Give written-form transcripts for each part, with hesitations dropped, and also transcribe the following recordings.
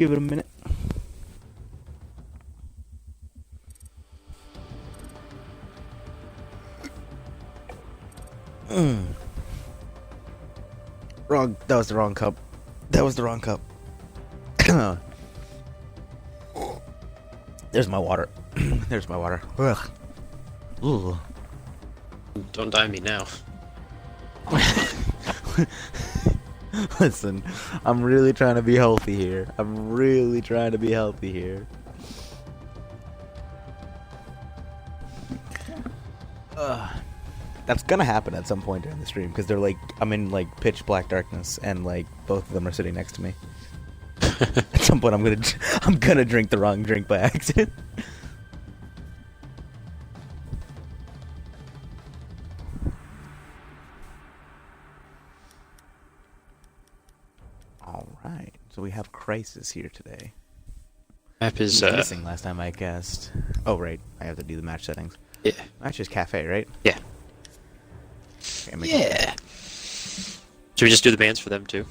Give it a minute. Wrong. That was the wrong cup. That was the wrong cup. There's my water. There's my water. Ugh. Ooh. Don't die me now. Listen, I'm really trying to be healthy here. That's gonna happen at some point during the stream because they're like, I'm in like pitch black darkness and like both of them are sitting next to me. At some point, I'm gonna drink the wrong drink by accident. All right, so we have Crisis here today. Map is missing last time I cast. Oh right, I have to do the match settings. Yeah. Match is cafe, right? Yeah. Okay, yeah. Should we just do the bans for them too?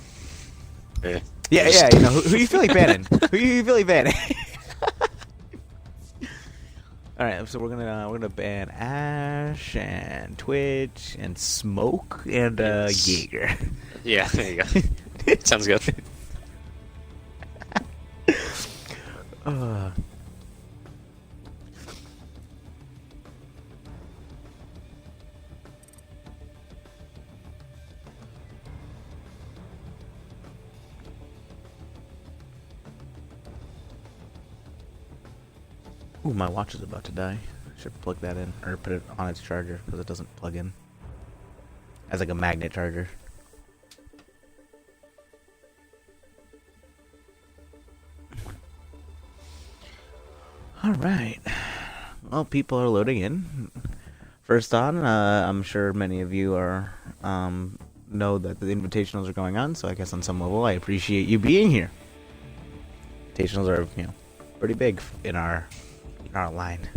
Yeah. Yeah, yeah. You know who you feel like banning? Who you feel like banning? All right, so we're gonna ban Ash and Twitch and Smoke and Jaeger. Yeah, there you go. Sounds good. Ooh, my watch is about to die. Should plug that in or put it on its charger because it doesn't plug in as like a magnet charger. All right. Well, people are loading in. First on, I'm sure many of you are know that the invitationals are going on, so I guess on some level I appreciate you being here. Invitationals are, you know, pretty big in our line.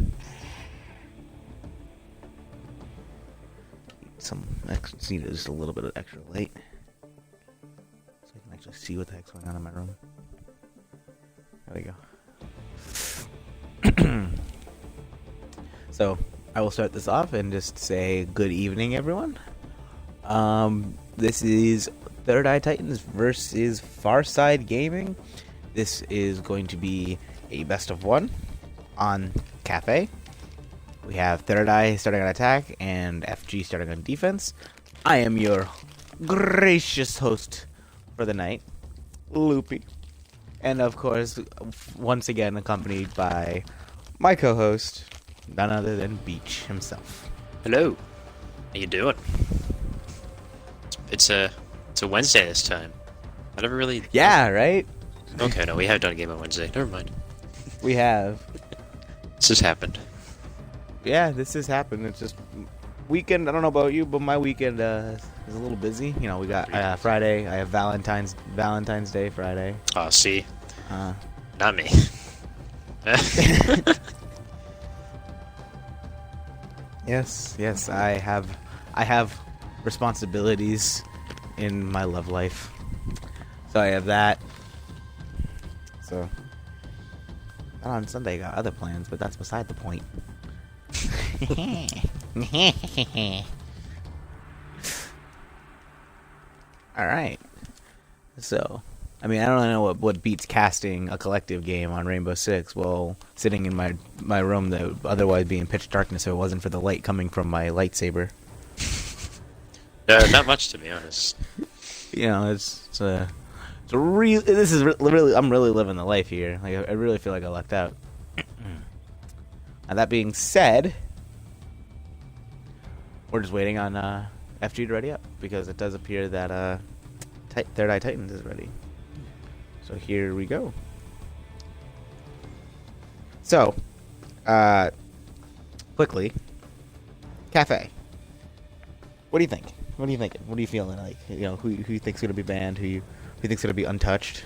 Just need just a little bit of extra light so I can actually see what the heck's going on in my room. There we go. So I will start this off and just say good evening, everyone. This is Third Eye Titans versus Farside Gaming. This is going to be a best of one on Cafe. We have Third Eye starting on attack and FG starting on defense. I am your gracious host for the night, Loopy. And of course, once again accompanied by my co-host, none other than Beach himself. Hello. How you doing? It's a Wednesday this time. I never really. Yeah, right? Okay, no, we have done a game on Wednesday. Never mind. We have. This has happened. Yeah, this has happened. It's just weekend. I don't know about you, but my weekend is a little busy. You know, we got Friday. I have Valentine's Day Friday. Oh, see, not me. Yes. I have responsibilities in my love life, so I have that. So on Sunday, I got other plans, but that's beside the point. All right. So, I mean, I don't know what beats casting a collective game on Rainbow Six while sitting in my room that would otherwise be in pitch darkness if it wasn't for the light coming from my lightsaber. Not much, to be honest. You know, it's a real. This is really. I'm really living the life here. Like, I really feel like I lucked out. And that being said, we're just waiting on FG to ready up because it does appear that Third Eye Titans is ready. So here we go. So, quickly, Cafe. What do you think? What are you thinking? What are you feeling like? You know, who you think's gonna be banned? Who think's gonna be untouched?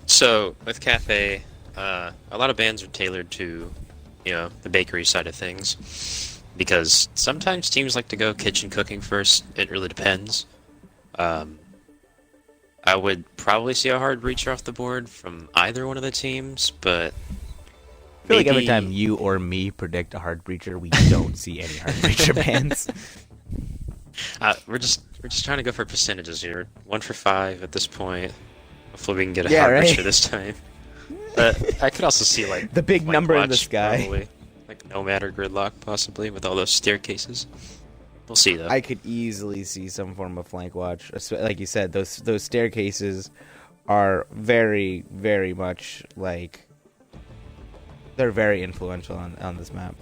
So with Cafe, a lot of bans are tailored to, you know, the bakery side of things, because sometimes teams like to go kitchen cooking first. It really depends. I would probably see a hard breacher off the board from either one of the teams, but I feel like every maybe- time you or me predict a hard breacher, we don't see any hard breacher bans. we're just trying to go for percentages here. 1 for 5 at this point. Hopefully we can get a Yeah, hard right. breacher this time. But I could also see like The big Flank number in the Watch, sky. probably. Like Nomad or Gridlock possibly with all those staircases. We'll see though. I could easily see some form of flank watch. Like you said, those staircases are very, very much like they're very influential on this map.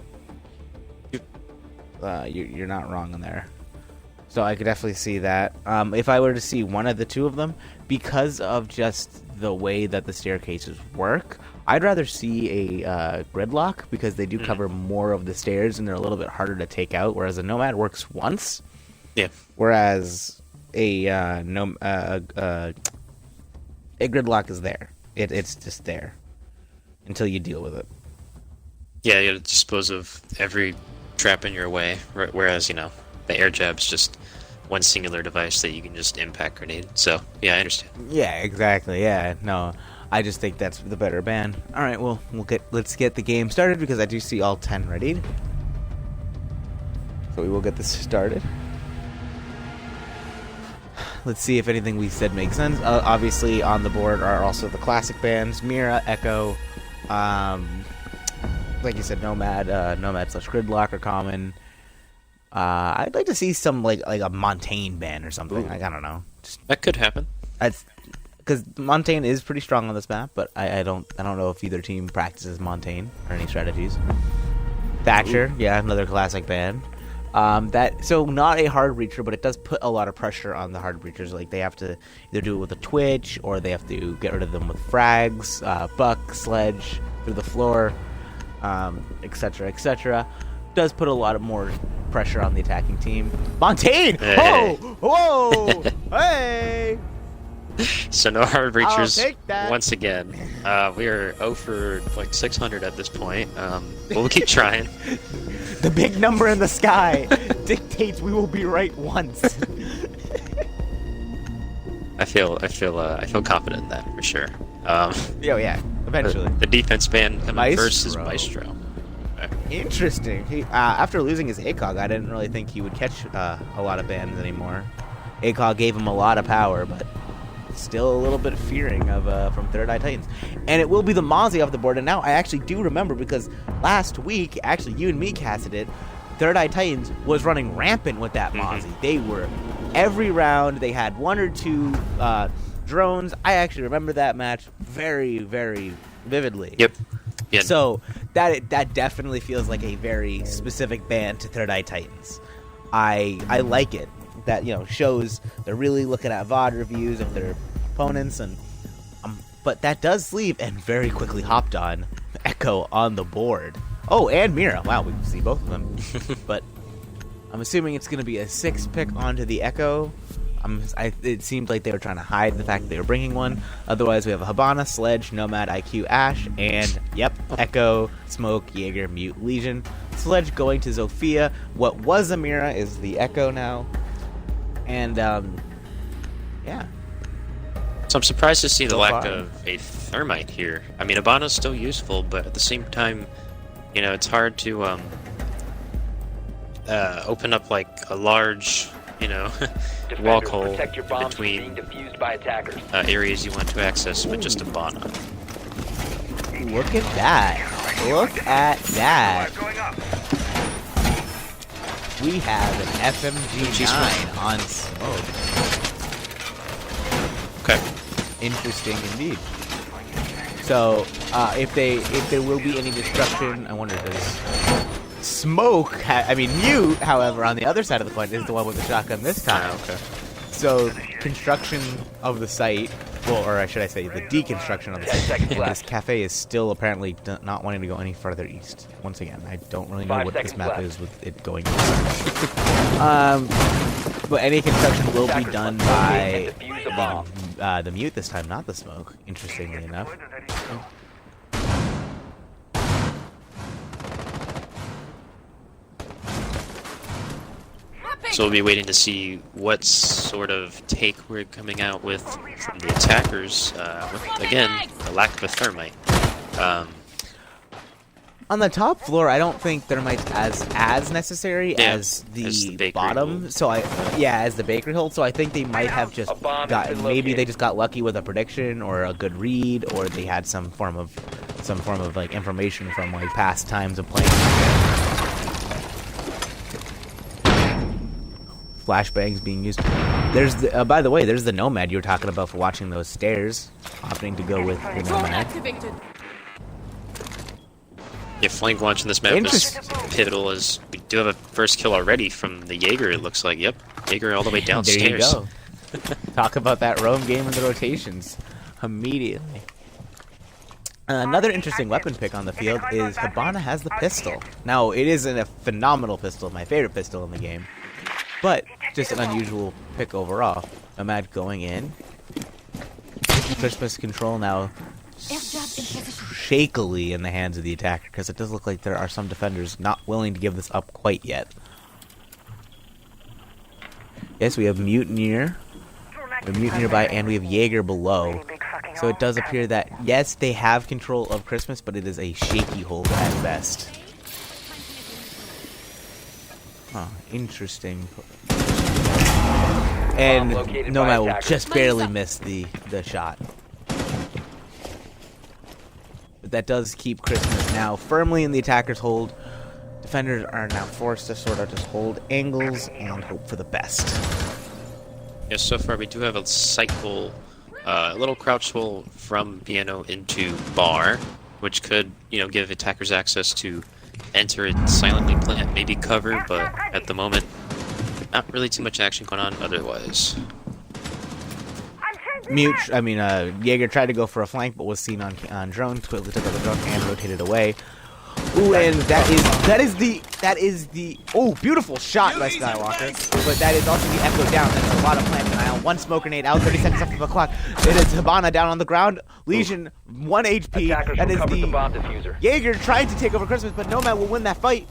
You're not wrong in there. So I could definitely see that. If I were to see one of the two of them, because of just the way that the staircases work, I'd rather see a gridlock because they do cover more of the stairs and they're a little bit harder to take out. Whereas a nomad works once. Yeah. Whereas a gridlock is there. It's just there until you deal with it. Yeah, you gotta dispose of every trap in your way. Whereas, you know, the air jab's just one singular device that you can just impact grenade. So, yeah, I understand. Yeah, exactly. Yeah, no, I just think that's the better ban. All right, well, let's get the game started because I do see all 10 ready. So we will get this started. Let's see if anything we said makes sense. Obviously, on the board are also the classic bans: Mira, Echo, like you said, Nomad, Nomad/Gridlock are common. I'd like to see some like a Montaigne ban or something. Like, I don't know. That could happen. Because Montaigne is pretty strong on this map, but I don't know if either team practices Montaigne or any strategies. Thatcher, yeah, another classic ban. So not a hard breacher, but it does put a lot of pressure on the hard breachers. Like, they have to either do it with a twitch or they have to get rid of them with frags, buck, sledge, through the floor, etc., etc. Does put a lot of more pressure on the attacking team. Montaigne! Hey. Whoa! Hey! So no hard breachers take that. once again. We are 0 for like 600 at this point. But we'll keep trying. The big number in the sky dictates we will be right once. I feel confident in that for sure. Yeah, eventually. The defense ban coming first is Maestro. Maestro. Interesting. He, after losing his ACOG, I didn't really think he would catch a lot of bans anymore. ACOG gave him a lot of power, but still a little bit fearing of from Third Eye Titans. And it will be the Mozzie off the board. And now I actually do remember, because last week, actually you and me casted it, Third Eye Titans was running rampant with that Mozzie. They were, every round, they had 1 or 2 drones. I actually remember that match very, very vividly. Yep. Yeah. So that definitely feels like a very specific ban to Third Eye Titans. I like it. That, you know, shows they're really looking at VOD reviews of their opponents, and but that does leave, and very quickly hopped on Echo on the board. Oh, and Mira. Wow, we see both of them. But I'm assuming it's going to be a 6 pick onto the Echo. It seemed like they were trying to hide the fact that they were bringing one. Otherwise, we have a Habana, Sledge, Nomad, IQ, Ash, and, yep, Echo, Smoke, Jaeger, Mute, Legion. Sledge going to Zofia. What was a Mira is the Echo now. And, yeah. So I'm surprised to see the So lack far. of a Thermite here. I mean, Abana's still useful, but at the same time, you know, it's hard to open up like a large, you know, walk hole Protect your bombs from between being defused by attackers. areas you want to access with just Abana. Look at that. Look at that. We have an FMG9 on Smoke. Okay. Interesting indeed. So, if there will be any destruction, I wonder, does Smoke, Mute, however, on the other side of the coin, is the one with the shotgun this time. Okay. So, construction of the site, well, or should I say, the deconstruction of the 10 site. seconds And left. this cafe is still apparently not wanting to go any further east. Once again, I don't really know 5 what this seconds map left. is with it going east. But any construction will be Attackers done must locate by and defuse a bomb. the Mute this time, not the Smoke, interestingly enough. So we'll be waiting to see what sort of take we're coming out with from the attackers. With, again, the lack of a thermite. On the top floor, I don't think thermite's as necessary as the bakery bottom. hold. So as the bakery hold. So I think they might have just maybe they just got lucky with a prediction or a good read, or they had some form of like information from like past times of playing. Flashbangs being used. There's the, by the way, there's the Nomad you were talking about for watching those stairs, opting to go with the Nomad. Yeah, flank launch in this map is pivotal, as we do have a first kill already from the Jaeger, it looks like. Yep, Jaeger all the way downstairs. There you go. Talk about that roam game and the rotations immediately. Another interesting weapon pick on the field is Hibana has the pistol. Now, it isn't a phenomenal pistol, my favorite pistol in the game, but just an unusual pick overall. Nomad going in. Christmas control now shakily in the hands of the attacker, because it does look like there are some defenders not willing to give this up quite yet. Yes, we have Mutineer. We have Mutineer by, and we have Jaeger below. So it does appear that, yes, they have control of Christmas, but it is a shaky hold at best. Huh, interesting. And Nomad will just barely miss the shot. But that does keep Christmas now firmly in the attacker's hold. Defenders are now forced to sort of just hold angles and hope for the best. Yes, so far we do have a cycle, a little crouch roll from piano into bar, which could, give attackers access to enter it silently, plant, maybe cover, but at the moment, not really too much action going on otherwise. Jaeger tried to go for a flank, but was seen on drone. Quickly took out the drone and rotated away. Ooh, and that is the beautiful shot by Skywalker. But that is also the echo down. That's a lot of plant denial. One smoke grenade out, 30 seconds left of the clock. It is Hibana down on the ground. Legion 1 HP. That is the bomb diffuser. Jaeger trying to take over Christmas, but Nomad will win that fight.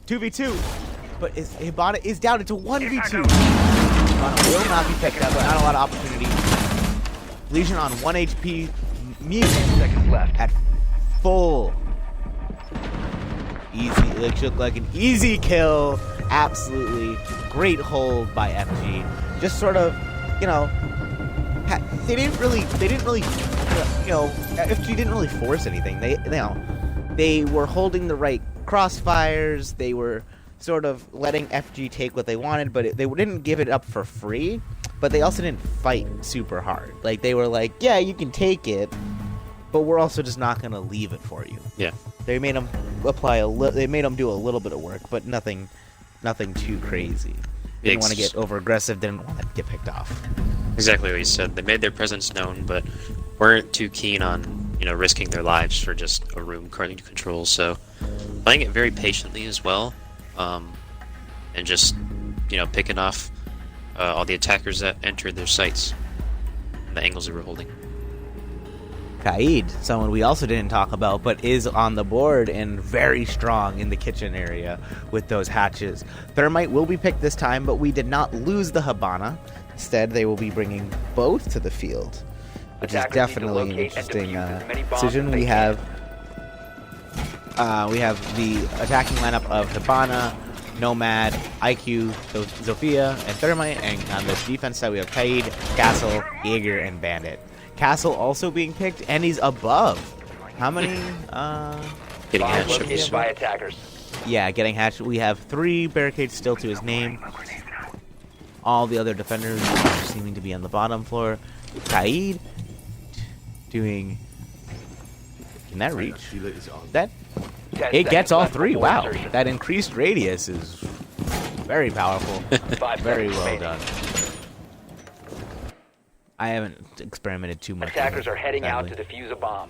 2v2. But Hibana is down into 1v2. Hibana will not be picked up. Not a lot of opportunity. Legion on 1 HP. Mute at full. Easy. It looked like an easy kill. Absolutely great hold by FG. Just sort of, they didn't really, FG didn't really force anything. They were holding the right crossfires. They were sort of letting FG take what they wanted, but they didn't give it up for free. But they also didn't fight super hard. Like, they were like, yeah, you can take it, but we're also just not going to leave it for you. Yeah. They made them they made them do a little bit of work, but nothing too crazy. Didn't want to get over aggressive, didn't want to get picked off. Exactly what you said. They made their presence known, but weren't too keen on, risking their lives for just a room according to control. So playing it very patiently as well, and just, picking off all the attackers that entered their sights and the angles they were holding. Kaid, someone we also didn't talk about, but is on the board and very strong in the kitchen area with those hatches. Thermite will be picked this time, but we did not lose the Hibana. Instead, they will be bringing both to the field, which is definitely an interesting decision. We have the attacking lineup of Hibana, Nomad, IQ, Zofia, and Thermite, and on the defense side we have Kaid, Castle, Jaeger, and Bandit. Castle also being picked, and he's above. How many? Getting Bomb hatched. located by attackers. Yeah, getting hatched. We have 3 barricades still to his name. All the other defenders are seeming to be on the bottom floor. Kaid doing. Can that reach? That. It gets all 3. Wow, that increased radius is very powerful. Very well done. I haven't experimented too much. Attackers are heading out to sadly. defuse a bomb.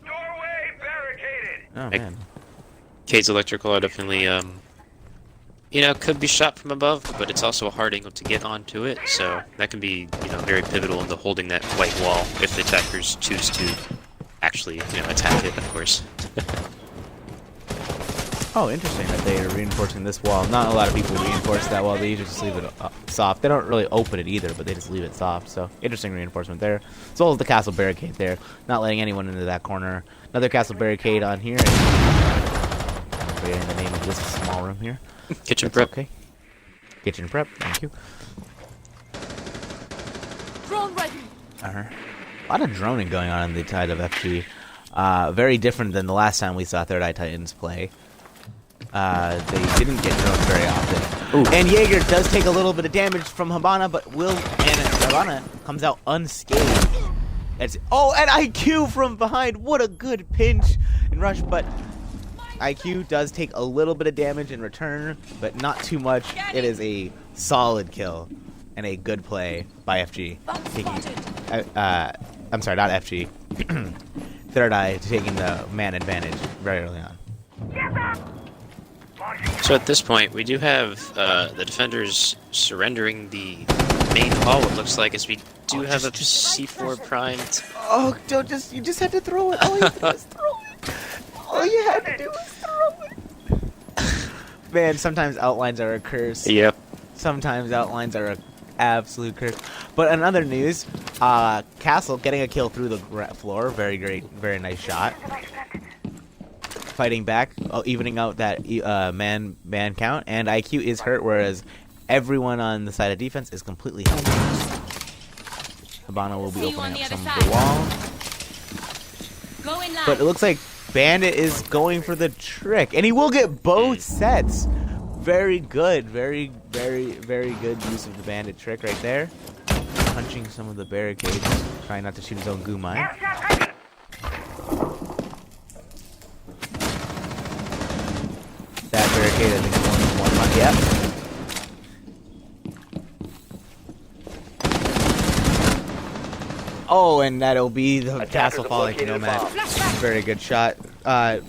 Doorway barricaded. Oh man. Kaid's electrical are definitely, could be shot from above, but it's also a hard angle to get onto it, so that can be, very pivotal into holding that white wall if the attackers choose to actually, attack it, of course. Oh, interesting that they are reinforcing this wall. Not a lot of people reinforce that wall. They usually just leave it soft. They don't really open it either, but they just leave it soft. So, interesting reinforcement there. As well as the castle barricade there. Not letting anyone into that corner. Another castle barricade on here. I'm forgetting the name of this small room here. Kitchen That's prep. okay. Kitchen prep. Thank you. Drone ready. A lot of droning going on in the Tide of FG. Very different than the last time we saw Third Eye Titans play. They didn't get droned very often. Ooh. And Jaeger does take a little bit of damage from Habana, but Habana comes out unscathed. And IQ from behind. What a good pinch and rush, but IQ does take a little bit of damage in return, but not too much. It is a solid kill and a good play by FG. I'm sorry, not FG. Third Eye taking the man advantage very early on. So at this point, we do have the defenders surrendering the main hall. It looks like as we do have a C4 primed. Oh, you just had to throw it. All you had to do was throw it. All you had to do was throw it. Man, sometimes outlines are a curse. Yep. Sometimes outlines are an absolute curse. But in other news, Castle getting a kill through the floor. Very great, very nice shot. Fighting back, evening out that man count, and IQ is hurt, whereas everyone on the side of defense is completely healthy. Habana will be opening up some of the wall. But it looks like Bandit is going for the trick, and he will get both sets. Very good, very, very, very good use of the Bandit trick right there. Punching some of the barricades, trying not to shoot his own goo mine. That barricade, I think, is one month. Yep. Oh, and that'll be the castle falling to Nomad. Very good shot. Stuckers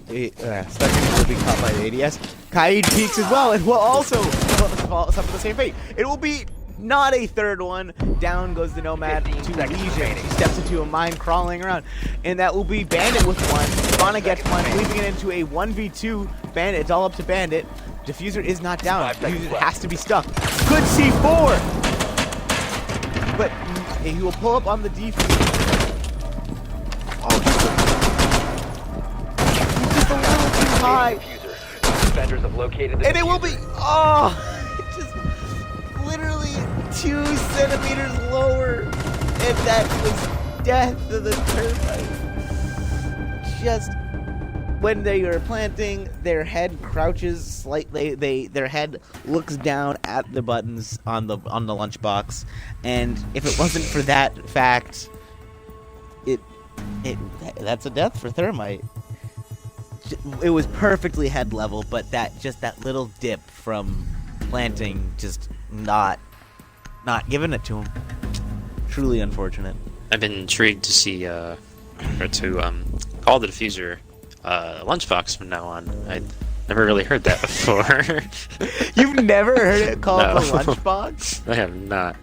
will be caught by the ADS. Kaid peeks as well, and will also suffer the same fate. It will be not a third one. Down goes the Nomad to Legion. He steps into a mine crawling around. And that will be Bandit with one. Fauna gets one, leaving it into a 1v2. Bandit, it's all up to Bandit. Diffuser is not down. Diffuser has to be stuck. Good C4! But he will pull up on the defuse. Oh, he's just a little too high. Defenders have located the And it will be, just literally 2 centimeters lower. And that was death of the termite. Just when they are planting, their head crouches slightly. Their head looks down at the buttons on the lunchbox, and if it wasn't for that fact, that's a death for Thermite. It was perfectly head level, but that little dip from planting, just not giving it to him. Truly unfortunate. I've been intrigued to see or to call the diffuser lunchbox from now on. I never really heard that before. You've never heard it called No. the lunchbox? I have not.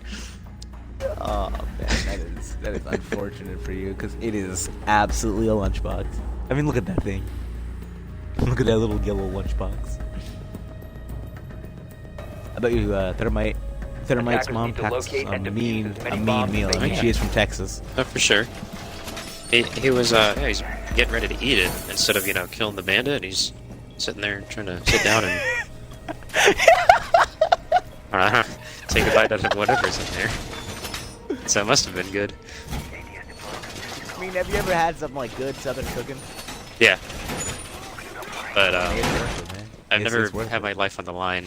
Oh man, that is unfortunate for you, because it is absolutely a lunchbox. I mean, look at that thing. Look at that little yellow lunchbox. I bet you Thermite's mom packs a mean meal. I mean, she is from Texas. Oh, for sure. He was he's getting ready to eat it instead of killing the bandit. He's sitting there trying to sit down and take a bite out of whatever's in there. So it must have been good. I mean, have you ever had something like good Southern cooking? Yeah. But It's worth it, man. I've It's never worth had it. my life on the line.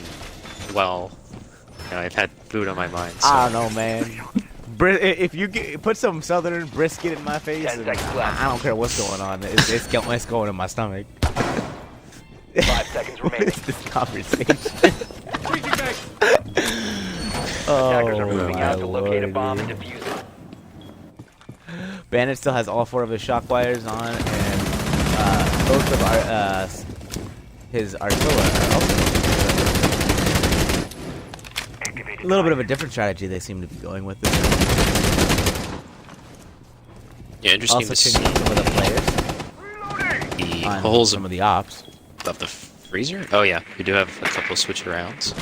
Well, I've had food on my mind. So. I don't know, man. If you put some Southern brisket in my face, 10 seconds left. I don't care what's going on. It's going in my stomach. 5 seconds What remaining. is this conversation? Attackers are Oh moving my out to locate a lord. bomb and defuse it. Bandit still has all 4 of his shock wires on, and both of his artillery are also. A little bit of a different strategy they seem to be going with this. Yeah, interesting Also to see checking some of the players the on holes some of the ops. of the freezer? Oh yeah, we do have a couple switch arounds.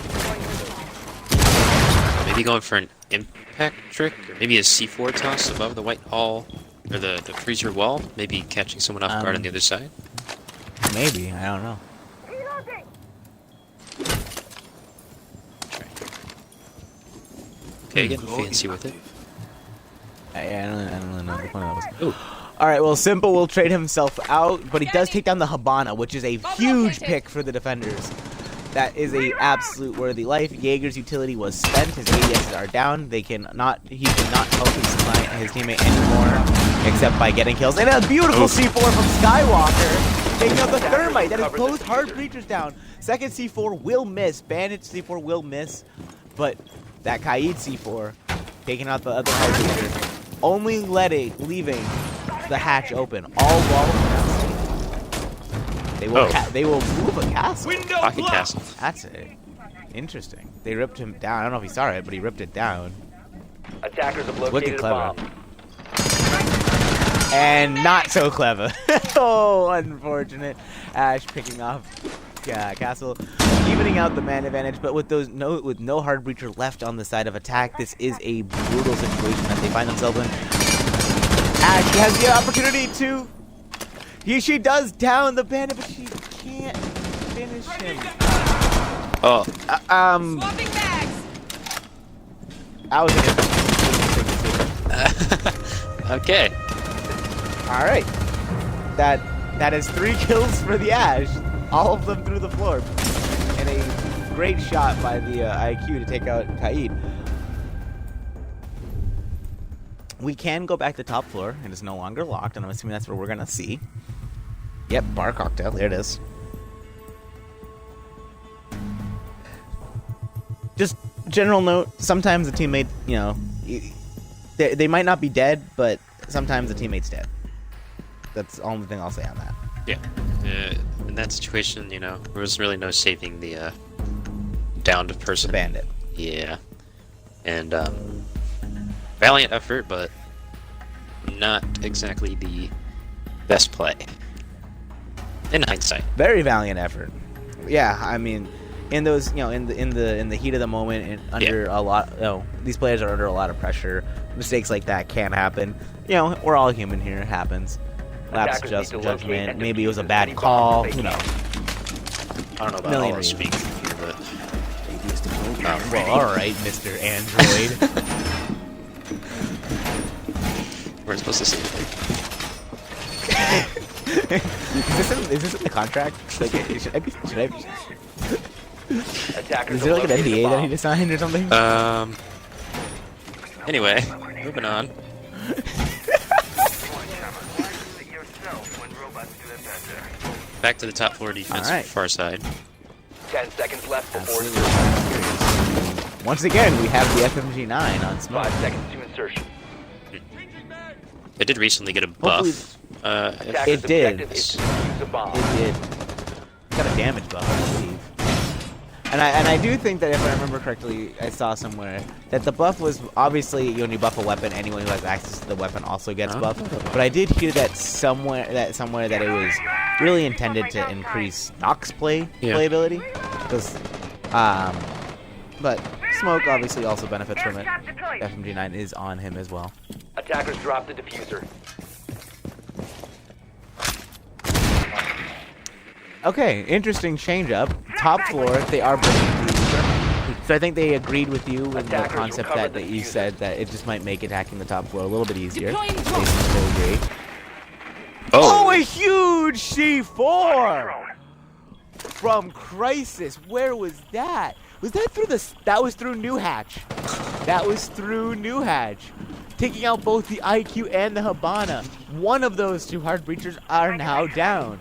Maybe going for an impact trick, or maybe a C4 toss above the white hall, or the freezer wall. Maybe catching someone off guard on the other side. Maybe, I don't know. Okay, getting fancy with it. I don't really know what that was. Ooh. All right, well, Simple will trade himself out, but he does take down the Habana, which is a huge pick for the defenders. That is a absolute worthy life. Jaeger's utility was spent. His ADSs are down. He cannot help his teammate anymore, except by getting kills. And a beautiful C4 from Skywalker, taking out the Thermite. That is both hard breachers down. Second C4 will miss. Bandit C4 will miss, but that Kaid C4 taking out the other hard breacher, only leaving the hatch open. All while they will move a castle. Pocket castle. That's it. Interesting. They ripped him down. I don't know if he saw it, but he ripped it down. Attackers have located Wicked a clever. bomb. And not so clever. Oh, unfortunate. Ash picking off castle, evening out the man advantage, but with no hard breacher left on the side of attack, this is a brutal situation that they find themselves in. Ash has the opportunity to. She does down the bandit, but she can't finish him. Oh. Swapping bags. I was Okay. All right. That is 3 kills for the Ash. All of them through the floor. And a great shot by the IQ to take out Kaid. We can go back to top floor. It is no longer locked, and I'm assuming that's where we're going to see. Yep, bar cocktail. There it is. Just general note, sometimes the teammate, they might not be dead, but sometimes the teammate's dead. That's the only thing I'll say on that. Yeah. In that situation, there was really no saving the downed person. The bandit. Yeah. And valiant effort, but not exactly the best play. In hindsight. Very valiant effort. Yeah, I mean, in those, in the heat of the moment, and under a lot, these players are under a lot of pressure. Mistakes like that can happen. We're all human here. It happens. Lapse judgment. Maybe it was a bad call. Who knows? I don't know about all the speaking here, but well, all right, Mr. Android. we're supposed to say. Is this in the contract? Like, should I be? Attackers Is there like an have located NDA a that I bomb. need to sign or something? Anyway, moving on. Back to the top floor defense All right. for Farside. 10 seconds left before Absolutely. Once again, we have the FMG9 on smoke. 5 seconds to insertion. It did recently get a buff. Attackers' It did. objective is to defuse a bomb. It did. Got a damage buff, I believe. And I do think that if I remember correctly, I saw somewhere that the buff was obviously when you buff a weapon, anyone who has access to the weapon also gets buffed. But I did hear that somewhere that it was really intended to increase Nox playability. Because, but Smoke obviously also benefits from it. FMG9 is on him as well. Attackers drop the diffuser. Okay, interesting change up. Top floor, they are breaking the. So I think they agreed with you in the Attackers concept recover that the you diffuser. said that it just might make attacking the top floor a little bit easier. Deploying They drone. seem to agree. Oh! Oh, a huge C4 from Crisis. Where was that? Was that through the? That was through New Hatch. That was through New Hatch, taking out both the IQ and the Habana. One of those 2 hard breachers are now down.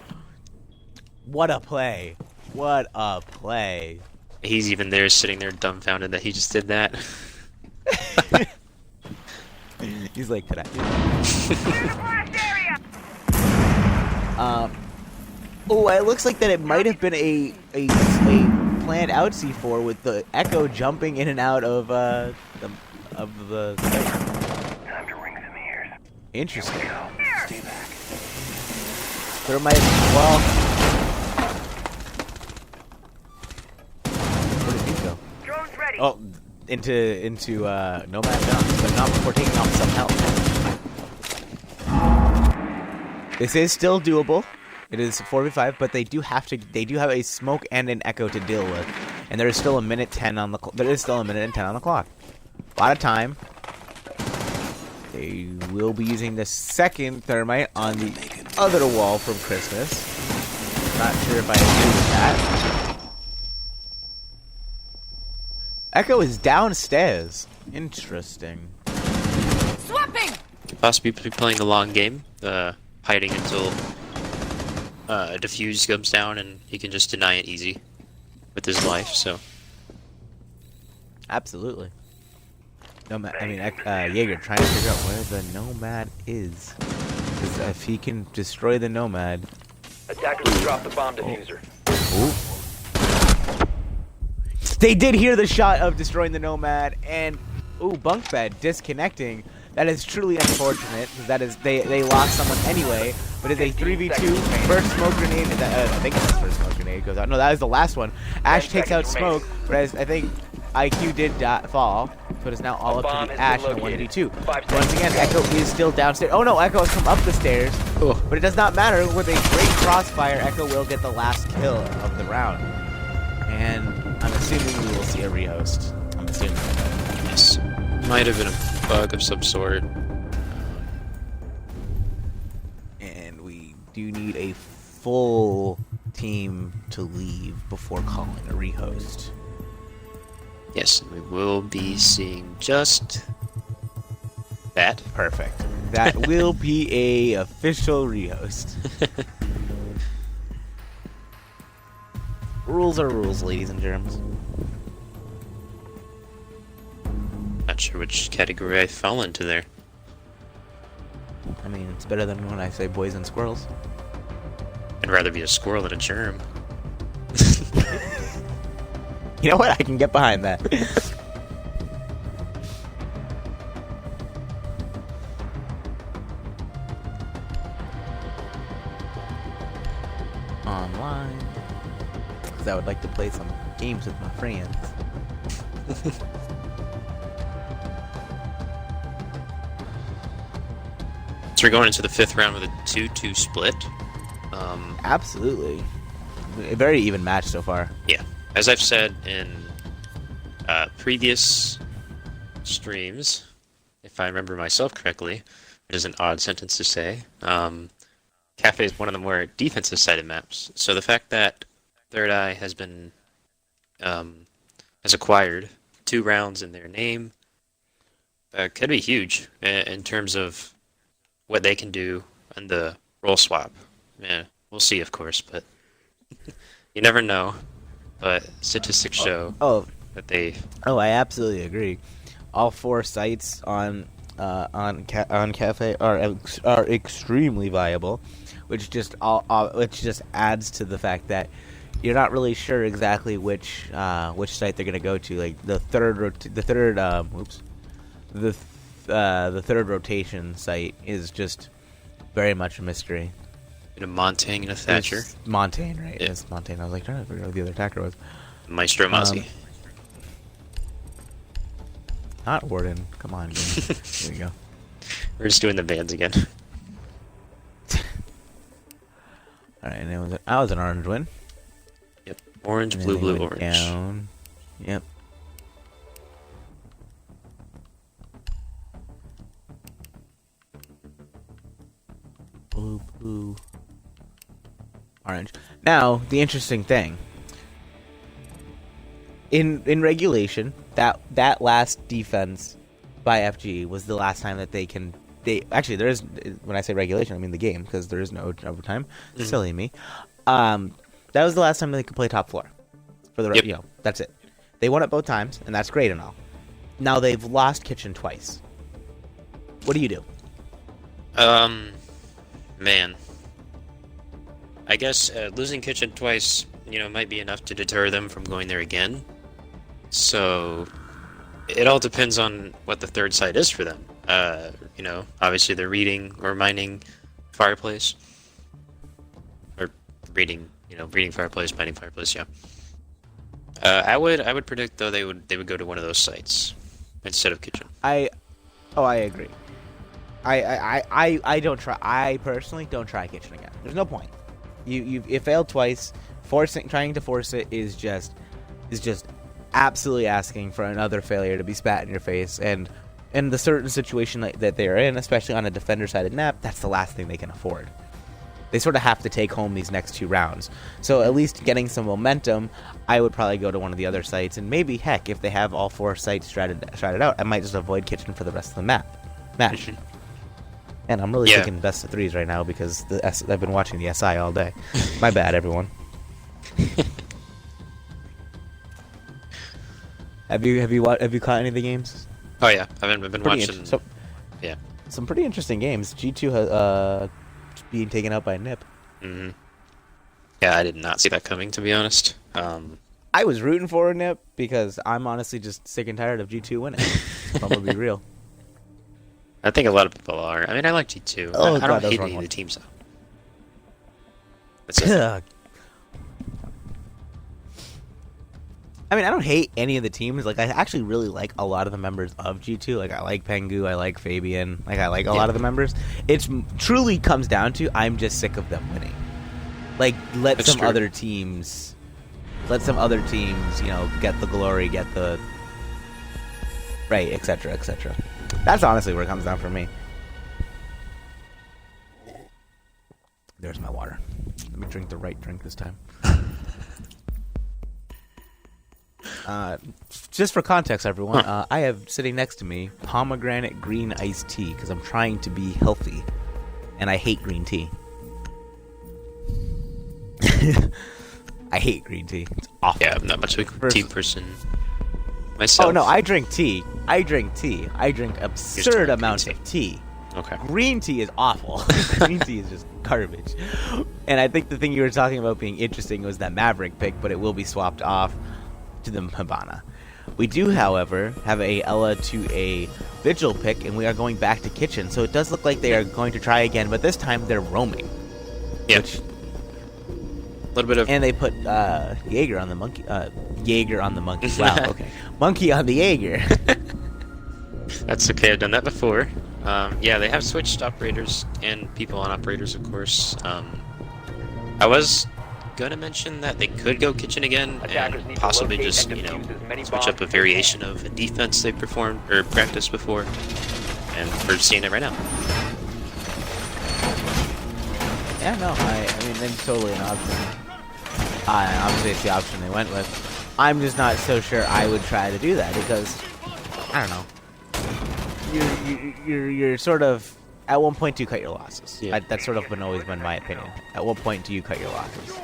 What a play! What a play! He's even there, sitting there dumbfounded that he just did that. He's like, could I? Oh, it looks like that it might have been a planned out C4 with the Echo jumping in and out of the Time to ring some ears. Interesting. Stay back. There might well. Nomad Dumps, but not before taking off some health. This is still doable. It is 4v5, but they do have a smoke and an echo to deal with, and there is still a minute 10 on the clock. A lot of time. They will be using the second thermite on the other wall from Christmas. Not sure if I agree with that. Echo is downstairs. Interesting. Swapping! Possibly be playing a long game, hiding until a defuse comes down and he can just deny it easy with his life, so. Absolutely. Nomad, Jaeger trying to figure out where the Nomad is. Because if he can destroy the Nomad... Attackers dropped the bomb diffuser. Ooh. They did hear the shot of destroying the Nomad, and... Ooh, bunk bed disconnecting. That is truly unfortunate. That is, they lost someone anyway. But it's a 3v2. First smoke grenade. I think it's the first smoke grenade goes out. No, that is the last one. Ash takes out smoke, whereas I think IQ did fall. But it's now all up to the Ash in 1v2. Once again, Echo is still downstairs. Oh no, Echo has come up the stairs. But it does not matter. With a great crossfire, Echo will get the last kill of the round. And I'm assuming we will see a rehost. I'm assuming. Yes. Might have been a bug of some sort. And we do need a full team to leave before calling a rehost. Yes, we will be seeing just that. Perfect. That will be a official rehost. Rules are rules, ladies and germs. Not sure which category I fall into there. I mean, it's better than when I say boys and squirrels. I'd rather be a squirrel than a germ. You know what? I can get behind that. Online. Because I would like to play some games with my friends. So we're going into the 5th round with a 2-2 split. Absolutely. A very even match so far. Yeah. As I've said in previous streams, if I remember myself correctly, it is an odd sentence to say, Cafe is one of the more defensive-sided maps. So the fact that Third Eye has been has acquired 2 rounds in their name could be huge in terms of what they can do in the role swap. Yeah, we'll see, of course, but you never know. But statistics show that they. Oh, I absolutely agree. All 4 sites on Cafe are extremely viable, which just adds to the fact that you're not really sure exactly which site they're gonna go to. Like the third rotation site is just very much a mystery. In a Montaigne and a Thatcher. It's Montaigne, right? Yeah. It's Montaigne. I was like trying to figure out who the other attacker was. Maestro Mozzie. Not Warden. Come on, dude. There you go. We're just doing the bands again. Alright, and that was an orange win. Yep. Orange, And blue, then they blue, went orange. Down. Yep. Blue, blue, orange. Now, the interesting thing. In regulation, that last defense by FG was the last time that they actually, there is, when I say regulation, I mean the game, because there is no overtime. Mm-hmm. Silly me. That was the last time they could play top floor. For the Yep. that's it. They won it both times, and that's great and all. Now they've lost kitchen twice. What do you do? Man. I guess losing kitchen twice, might be enough to deter them from going there again. So it all depends on what the third site is for them. Obviously they're reading or mining fireplace. Or reading fireplace, mining fireplace, yeah. I would predict though they would go to one of those sites instead of kitchen. I agree. I don't try. I personally don't try kitchen again. There's no point. You failed twice. Trying to force it is just absolutely asking for another failure to be spat in your face. And in the certain situation that they're in, especially on a defender-sided map, that's the last thing they can afford. They sort of have to take home these next 2 rounds. So at least getting some momentum, I would probably go to one of the other sites. And maybe, heck, if they have all 4 sites stratted out, I might just avoid kitchen for the rest of the match. And I'm really thinking best of 3s right now because I've been watching the SI all day. My bad, everyone. Have you caught any of the games? Oh yeah, I've been watching. Yeah, some pretty interesting games. G2 has being taken out by Nip. Mm-hmm. Yeah, I did not see that coming, to be honest. I was rooting for a Nip because I'm honestly just sick and tired of G2 winning. If I'm gonna be real. I think a lot of people are. I mean, I like G2. Oh, I don't hate any of the teams though. That's it. I mean, I don't hate any of the teams. Like, I actually really like a lot of the members of G2. Like, I like Pengu, I like Fabian. Like, I like a lot of the members. It truly comes down to I'm just sick of them winning. Like, let some other teams, get the glory, get the right, etc., etc. That's honestly where it comes down for me. There's my water. Let me drink the right drink this time. Just for context, everyone, I have sitting next to me pomegranate green iced tea because I'm trying to be healthy, and I hate green tea. I hate green tea. It's awful. Yeah, I'm not much of a tea person myself. Oh no, I drink tea. I drink absurd amounts of tea. Okay. Green tea is awful. Green tea is just garbage. And I think the thing you were talking about being interesting was that Maverick pick, but it will be swapped off to the Hibana. We do, however, have a Ella to a Vigil pick, and we are going back to kitchen. So it does look like they are going to try again, but this time they're roaming. Yeah. A little bit of... And they put Jaeger on the monkey. Jaeger on the monkey. Wow, okay. Monkey on the Jaeger. That's okay, I've done that before. Yeah, they have switched operators and people on operators, of course. I was gonna mention that they could go kitchen again and possibly just, switch up a variation of a defense they've performed or practiced before. And we're seeing it right now. Yeah, no, I mean, it's totally an option. Obviously, it's the option they went with. I'm just not so sure I would try to do that because, I don't know. You're sort of, at one point do you cut your losses? Yeah. That's sort of always been my opinion. At what point do you cut your losses?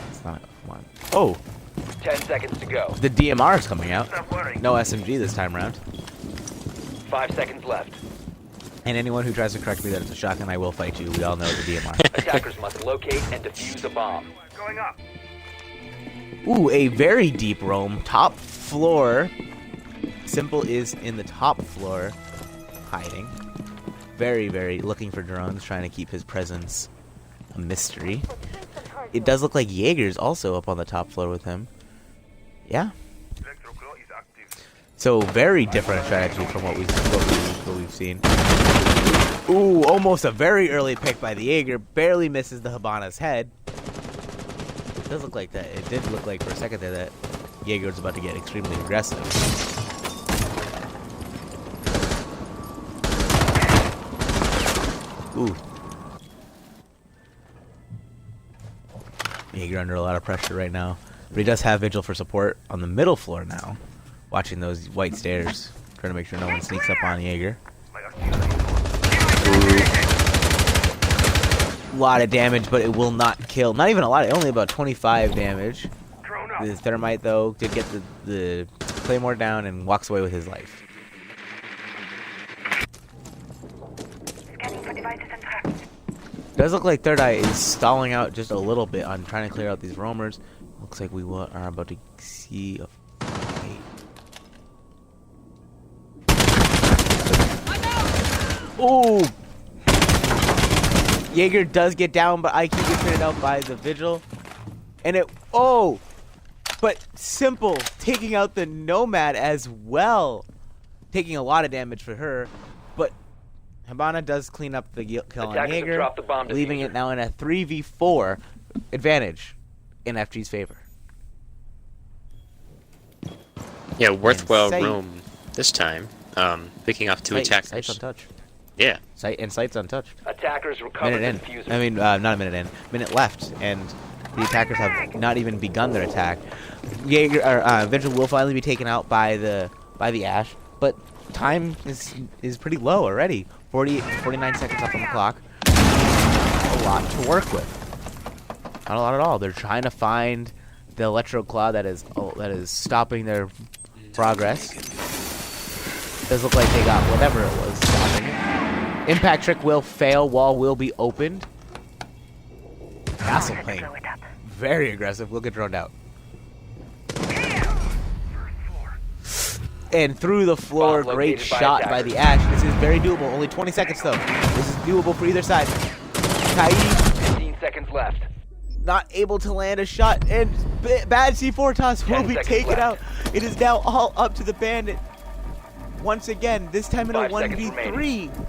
It's not one. Oh! 10 seconds to go. The DMR is coming out. No SMG this time around. 5 seconds left. And anyone who tries to correct me that it's a shotgun, I will fight you. We all know it's a DMR. Attackers must locate and defuse a bomb. Going up. Ooh, a very deep roam. Top floor. Simple is in the top floor, hiding. Very, very looking for drones, trying to keep his presence a mystery. It does look like Jaeger's also up on the top floor with him. Yeah. So very different strategy from what we've seen. Ooh, almost a very early pick by the Jaeger. Barely misses the Hibana's head. It does look like that. It did look like for a second there that Jaeger was about to get extremely aggressive. Ooh. Jaeger under a lot of pressure right now. But he does have Vigil for support on the middle floor now. Watching those white stairs. Trying to make sure no one sneaks up on Jaeger. A lot of damage, but it will not kill. Not even a lot. Only about 25 damage. The Thermite, though, did get the Claymore down and walks away with his life. Does look like Third Eye is stalling out just a little bit on trying to clear out these roamers. Looks like we are about to see a fight. Ooh! Jaeger does get down, but IQ gets traded out by the Vigil. And it... Oh! But Simple taking out the Nomad as well. Taking a lot of damage for her. But Hibana does clean up the kill on Attackers have Jaeger, dropped the bomb leaving diffuser. it now in a 3v4 advantage in FG's favor. Yeah, worthwhile Sight. room this time. Picking off two attackers. Sight's untouched. Yeah. Sight's untouched. Attackers recovered Minute the in. diffuser. I mean, not a minute in. Minute left, and the attackers have not even begun their attack. Jaeger, Vigil will finally be taken out by the Ash, but time is pretty low already. 49 seconds left on the clock. A lot to work with. Not a lot at all. They're trying to find the Electro Claw that is stopping their progress. Does look like they got whatever it was stopping it. Impact Trick will fail. Wall will be opened. Castle playing very aggressive. Will get droned out. And through the floor, Bomb great located by shot by attackers. the Ash. This is very doable. Only 20 seconds though. This is doable for either side. Kai 15 seconds left. not able to land a shot, and bad C4 toss will 10 be seconds taken left. out. It is now all up to the Bandit. Once again, this time in a 5 seconds 1v3.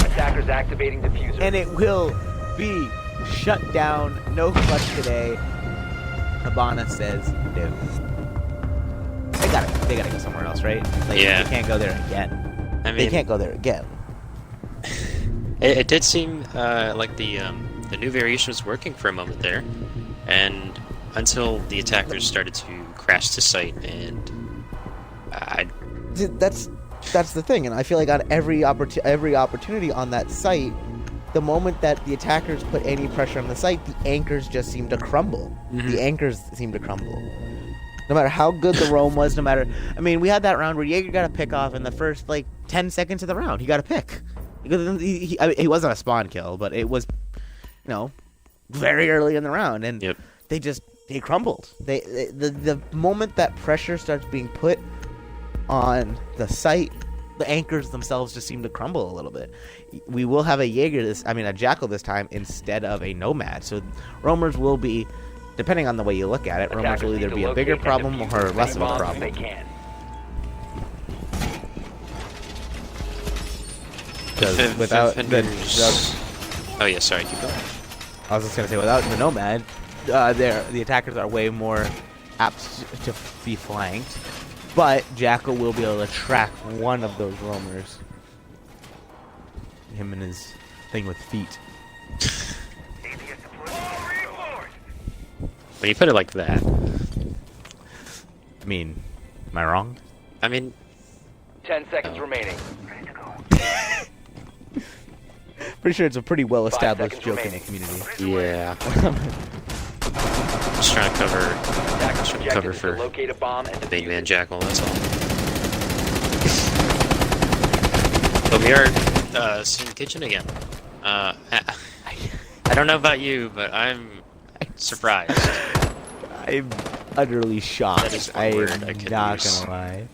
Attackers activating diffuser. And it will be shut down. No clutch today. Hibana says no. They gotta go somewhere else, right? Like, Yeah. They can't go there again. I mean, They can't go there again. it did seem like the new variation was working for a moment there, and until the attackers started to crash to site, and That's the thing, and I feel like on every opportunity on that site, the moment that the attackers put any pressure on the site, the anchors just seem to crumble. Mm-hmm. The anchors seem to crumble. No matter how good the roam was, no matter... I mean, we had that round where Jaeger got a pick off in the first, 10 seconds of the round. He got a pick. Because he wasn't a spawn kill, but it was, very early in the round. And Yep. they crumbled. The moment that pressure starts being put on the site, the anchors themselves just seem to crumble a little bit. We will have a Jackal this time instead of a Nomad. So roamers will be, depending on the way you look at it, roamers will either be a bigger problem or less of a problem. They can. Because without oh yeah, sorry, keep going. I was just gonna say, without the Nomad, the attackers are way more apt to be flanked. But Jackal will be able to track one of those roamers. Him and his thing with feet. When you put it like that, I mean, am I wrong? I mean, 10 seconds remaining. Pretty sure it's a pretty well-established 5 joke seconds in the community. yeah. Just trying to cover Attackers' cover objective is to for locate a bomb and the big defuse man it. Jackal, that's all. But we are seeing the kitchen again. I don't know about you, but I'm surprised. I'm utterly shocked. That is one I word am I can not use. gonna lie.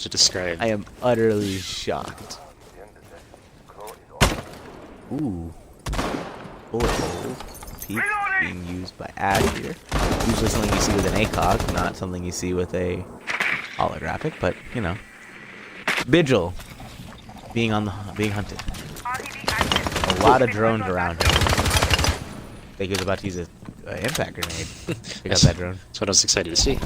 to describe. I am utterly shocked. Ooh. Bullet hole. Peak being used by Ash here. Usually something you see with an ACOG, not something you see with a holographic, but Vigil being hunted. A lot of drones around him. I think he was about to use an impact grenade. Pick up that drone. That's what I was excited to see.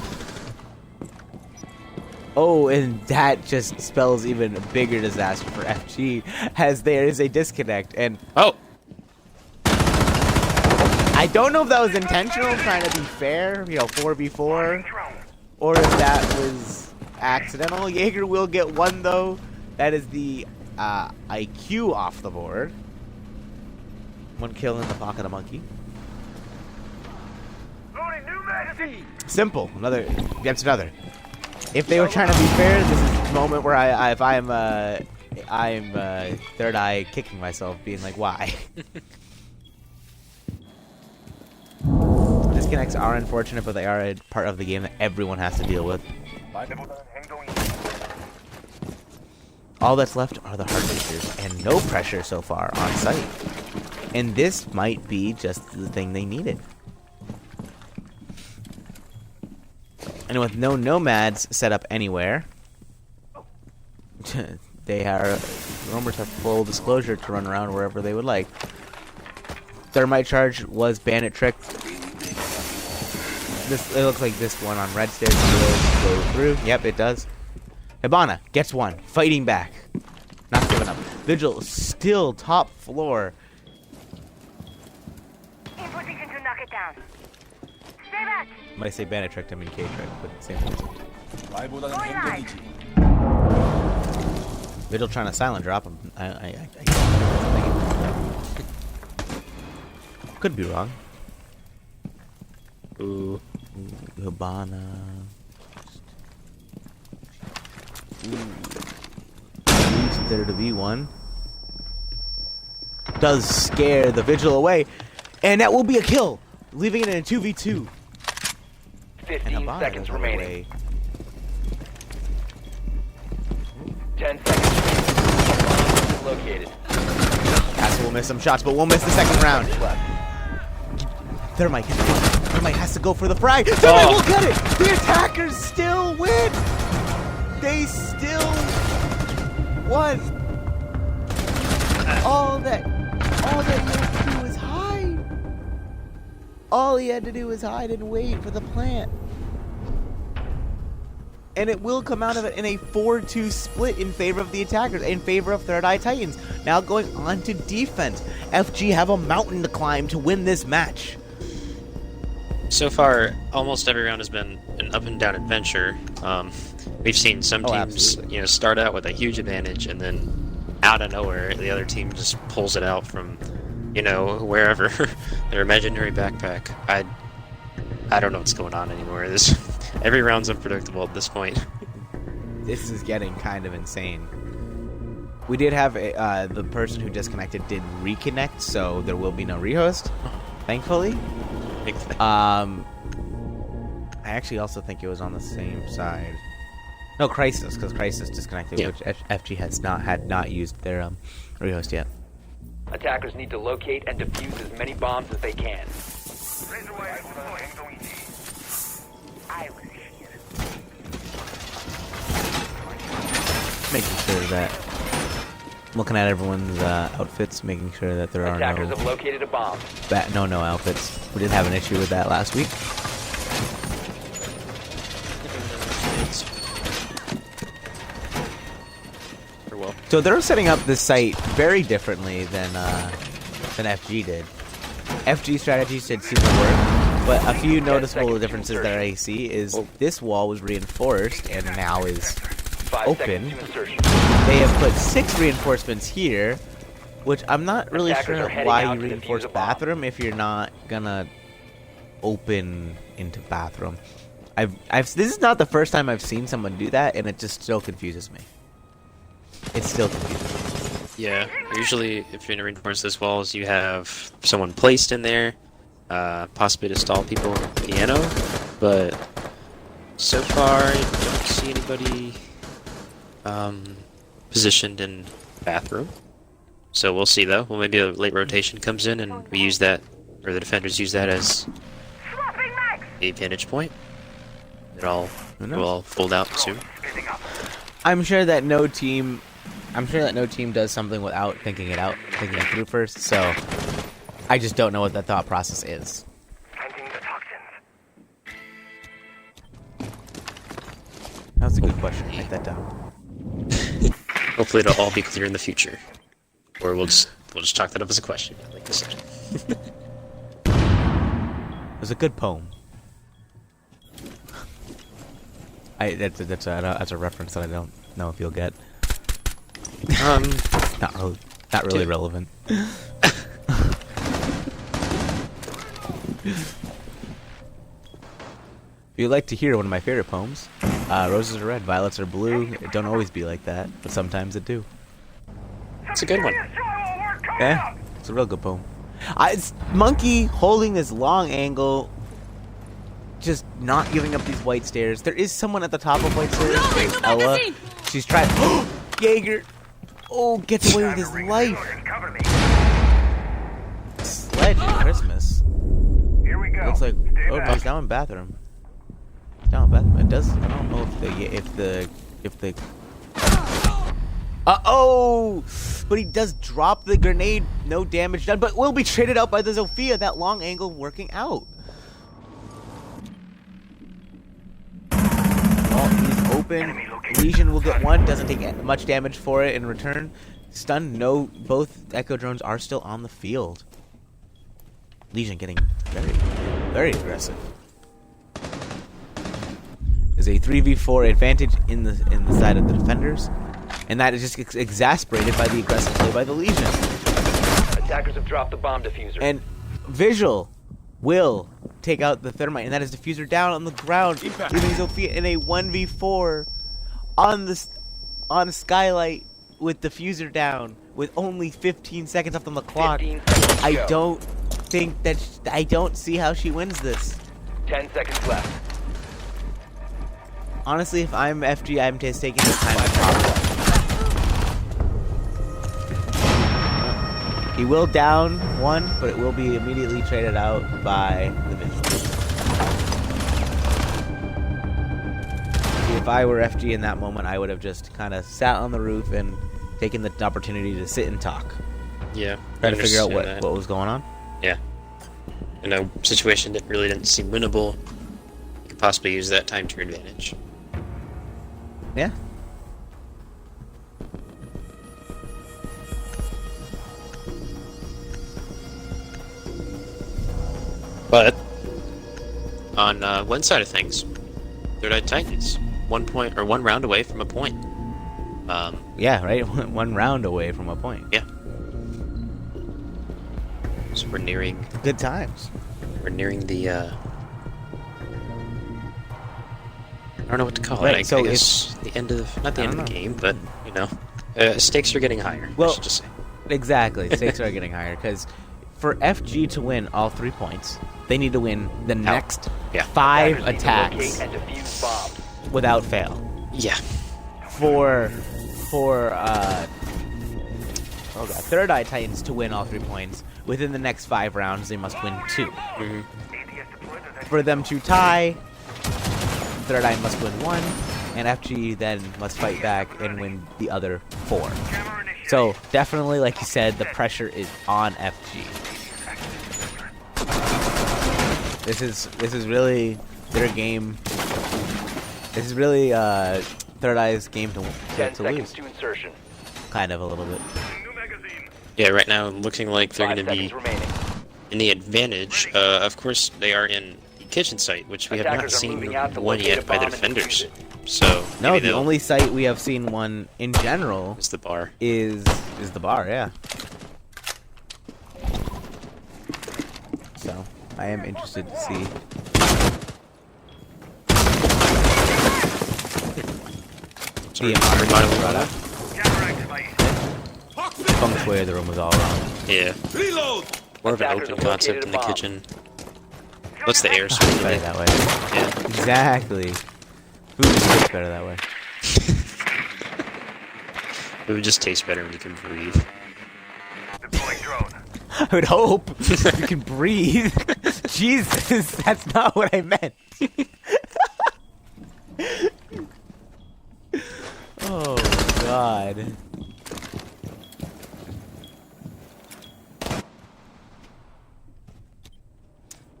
Oh, and that just spells even a bigger disaster for FG, as there is a disconnect. And Oh! I don't know if that was intentional, trying to be fair, 4v4, or if that was accidental. Jaeger will get one, though. That is the IQ off the board. One kill in the pocket of Monkey. Simple. Another. Gets another. If they were trying to be fair, this is the moment where I'm third eye kicking myself, being like, why? Disconnects are unfortunate, but they are a part of the game that everyone has to deal with. All that's left are the Heartbreakers, and no pressure so far on site. And this might be just the thing they needed. And with no nomads set up anywhere, they are roamers have full disclosure to run around wherever they would like. Thermite charge was bandit trick. This it looks like this one on red stairs will go through. Yep, it does. Hibana gets one, fighting back, not giving up. Vigil still top floor. In position to knock it down. Stay back. When I say bandit trick, I mean K trick, but same thing. Going live. Vigil trying to silent drop him. I could be wrong. Ooh. Hibana. There to be one. Does scare the Vigil away. And that will be a kill. Leaving it in a 2v2. 15 Hibana seconds does remaining. away. 10 seconds. Located. Castle will miss some shots, but won't miss the second round. Left. Thermite has to go for the frag. Thermite will get it. The attackers still win. They still won. All that he had to do was hide. All he had to do was hide and wait for the plant. And it will come out of it in a 4-2 split in favor of the attackers, in favor of Third Eye Titans. Now going on to defense. FG have a mountain to climb to win this match. So far, almost every round has been an up and down adventure. We've seen some teams, absolutely. start out with a huge advantage, and then out of nowhere, the other team just pulls it out from, wherever their imaginary backpack. I don't know what's going on anymore. Every round's unpredictable at this point. This is getting kind of insane. We did have the person who disconnected did reconnect, so there will be no rehost, thankfully. I actually also think it was on the same side. No, Crisis, because Crisis disconnected, which FG has not used their rehost yet. Attackers need to locate and defuse as many bombs as they can. I was here. Making sure that looking at everyone's outfits, making sure that there are Attackers have no located a bomb. no outfits. We did have an issue with that last week. So they're setting up this site very differently than FG did. FG strategies did super work, but a few noticeable differences that I see is this wall was reinforced and now is 5 open. seconds to insertion. They have put 6 reinforcements here, which I'm not really Attackers sure are heading why out you to reinforce defuse a bomb. bathroom if you're not gonna open into bathroom. This is not the first time I've seen someone do that, and it just still confuses me. It still confuses me. Yeah, usually if you're going to reinforce those walls, you have someone placed in there, possibly to stall people on the piano, but so far I don't see anybody positioned in bathroom. So we'll see though. Well, maybe a late rotation comes in and we use that, or the defenders use that as Swapping max. a vantage point. It all will all fold out soon. I'm sure that no team does something without thinking it through first. So I just don't know what that thought process is. That's a good question. Write that down. Hopefully it'll all be clear in the future. Or we'll just chalk that up as a question, like I said. It was a good poem. That's a reference that I don't know if you'll get. Not really relevant. If you'd like to hear one of my favorite poems, roses are red, violets are blue. It don't always be like that, but sometimes it do. It's a good one. Yeah, it's a real good poem. It's Monkey holding this long angle, just not giving up these white stairs. There is someone at the top of white stairs. Loading There's the Ella. magazine. She's trying. Jaeger. Oh, gets away with his life. Legend Christmas. Here we go. Looks like Stay oh, back. he's down in bathroom. He's down in bathroom. It does. I don't know if the. Oh! But he does drop the grenade. No damage done. But will be traded out by the Zofia. That long angle working out. Oh, he's open. Legion will get one. Doesn't take much damage for it in return. Stunned. No. Both Echo drones are still on the field. Legion getting very, very aggressive. There's a 3v4 advantage in the side of the defenders, and that is just exasperated by the aggressive play by the Legion. Attackers have dropped the bomb diffuser. And Visual will take out the Thermite, and that is diffuser down on the ground, leaving Zofia in a 1v4 on Skylight with diffuser down with only 15 seconds left on the clock. 15 seconds to go. I don't see how she wins this. 10 seconds left. Honestly, if I'm FG, I'm just taking the time to pop. He will down one, but it will be immediately traded out by the Visual. If I were FG in that moment, I would have just kind of sat on the roof and taken the opportunity to sit and talk. Yeah. Try to figure out understand what was going on. Yeah. In a situation that really didn't seem winnable, you could possibly use that time to your advantage. Yeah. But on one side of things, Third Eye Titans 1 point or 1 round away from a point. Yeah, right? One round away from a point. Yeah. So we're nearing Good times. the I don't know what to call Right, it. so I guess the end of not the I end of don't the know. game, but you know, stakes are getting higher. Well- I should just say. Exactly. Stakes are getting higher because for FG to win all 3 points, they need to win the next Yeah. 5 Attackers need to attacks locate and defuse bombs. without fail. Yeah. For Third Eye Titans to win all 3 points within the next 5 rounds, they must win 2. Mm-hmm. For them to tie, Third Eye must win 1, and FG then must fight back and win the other 4. So definitely, like you said, the pressure is on FG. This is really their game. This is really Third Eye's game to 10 lose, seconds to insertion. kind of a little bit. Yeah. Right now, looking like they're 5 going to seconds be remaining. in the advantage. Of course, they are in the kitchen site, which we have not Attackers are seen moving out to one locate yet a by the bomb and defenders. defuse it. So No, maybe the they'll- only site we have seen one in general is the bar. is the bar, yeah. So I am interested to see. Sorry, The environment bottom brought row. up. Feng Shui of the room was all wrong. Yeah. More of an Attackers open have concept located in a the bomb. kitchen. What's the air source? Better that way. Yeah. Exactly. Food just tastes better that way. It would just taste better when you can breathe. Deploying drone. I would hope you can breathe. Jesus, that's not what I meant. Oh, God.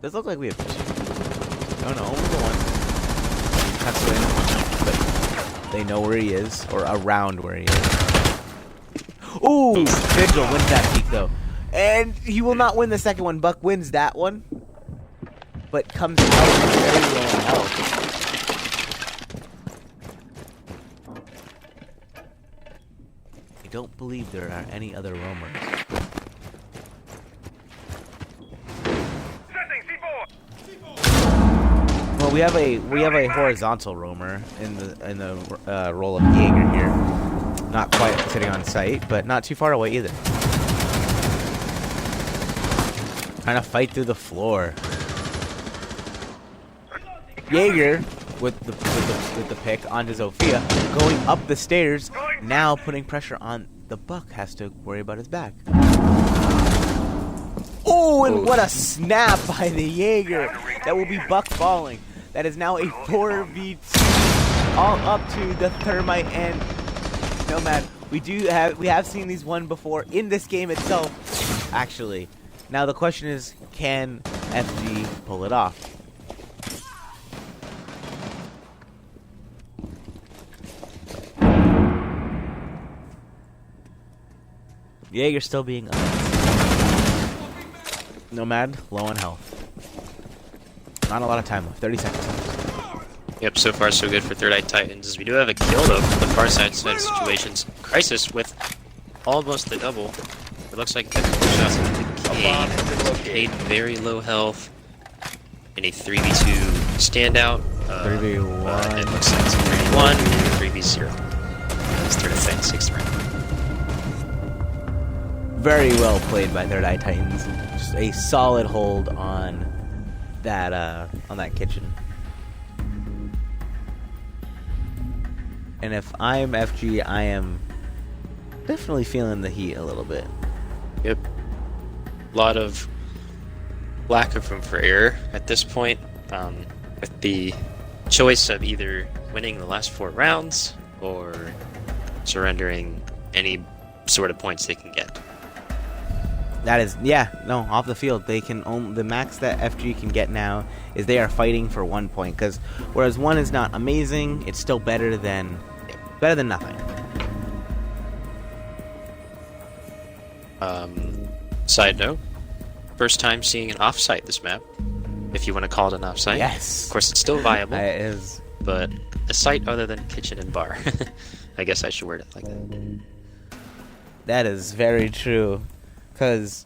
Does look like we have two. Oh no, only the one. That's the way but they know where he is, or around where he is. Ooh! Vigil wins that peak though. And he will not win the second one. Buck wins that one. But comes out very low on health. I don't believe there are any other roamers. Setting C4. Well, we have a horizontal roamer in the role of Jaeger here. Not quite sitting on site, but not too far away either. Trying to fight through the floor. Jaeger with the pick onto Zofia, going up the stairs. Now putting pressure on the Buck. Has to worry about his back. Oh! Oh, and what a snap by the Jaeger. That will be buck falling. That is now a 4v2. All up to the Thermite and Nomad. We have seen these one before in this game itself, actually. Now the question is, can FG pull it off? Jaeger still being up. Nomad, low on health. Not a lot of time left, 30 seconds left. Yep, so far so good for Third Eye Titans. We do have a kill though from the Farside side of situations. Crisis with almost the double. It looks like the shots into Cade. Cade very low health. In a 3v2 standout. 3v1. It looks like it's a 3v1 and a 3v0. It's third effect, sixth round. Very well played by Third Eye Titans. Just a solid hold on that kitchen. And if I'm FG, I am definitely feeling the heat a little bit. Yep. A lot of lack of room for error at this point. With the choice of either winning the last 4 rounds or surrendering any sort of points they can get. That is, off the field, they can the max that FG can get now is they are fighting for 1 point. Because whereas 1 is not amazing, it's still better than nothing. Side note, first time seeing an offsite this map, if you want to call it an offsite. Yes. Of course, it's still viable. It is. But a site other than kitchen and bar. I guess I should word it like that. That is very true. Because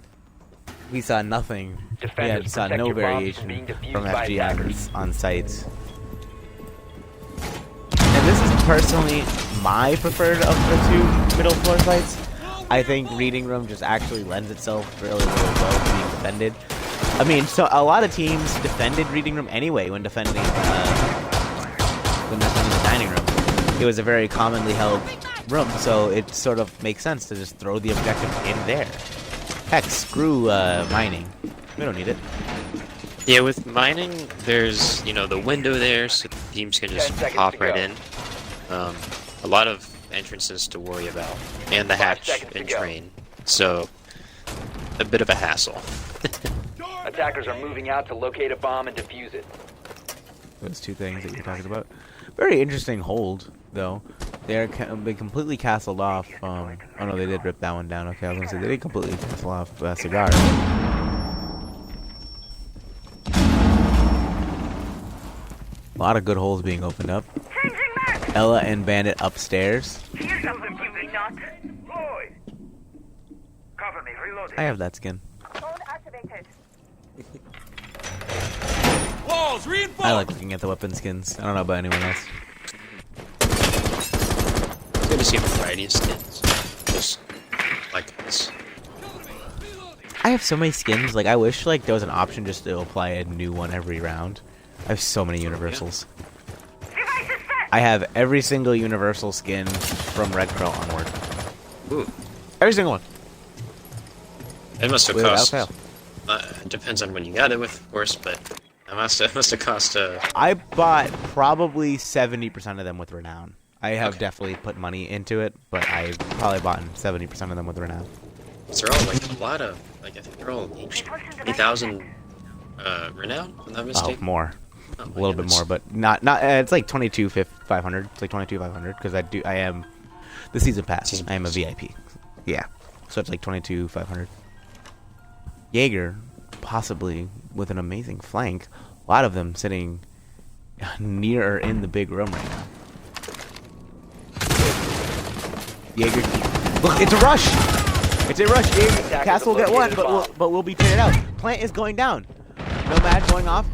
we saw nothing. We saw no variation from FG on sites. And this is personally my preferred of the 2 middle floor sites. I think Reading Room just actually lends itself really, really well to being defended. I mean, so a lot of teams defended Reading Room anyway when defending the dining room. It was a very commonly held room, so it sort of makes sense to just throw the objective in there. Heck, screw mining. We don't need it. Yeah, with mining, there's, the window there, so teams can just hop right in. A lot of entrances to worry about, and the hatch and train. So, a bit of a hassle. Attackers are moving out to locate a bomb and defuse it. Those 2 things that you're talking about. Very interesting hold, though. They completely castled off. Oh no, they did rip that one down. Okay, I was gonna say they did completely castle off Cigar. A lot of good holes being opened up. Ella and Bandit upstairs. I have that skin. Walls reinforced. I like looking at the weapon skins. I don't know about anyone else. It's good to see a variety of skins. Just like this. I have so many skins. Like, I wish there was an option just to apply a new one every round. I have so many universals. I have every single universal skin from Red Crow onward. Ooh. Every single one. It must have Without cost. fail. It depends on when you got it with, of course, but it must have cost. I bought probably 70% of them with Renown. I have definitely put money into it, but I probably bought 70% of them with Renown. They're all a lot of I think they're all 8,000 Renown. If I'm not mistaken. Oh, more. Oh, A little bit more, but not. It's like 22,500. It's like 22,500 because I am the season pass. I am a VIP. Yeah, so it's like 22,500. Jaeger, possibly with an amazing flank. A lot of them sitting near or in the big room right now. Jaeger, look, it's a rush. It's a rush. Jaeger, Castle will get one, but we'll be traded out. Plant is going down. Nomad going off.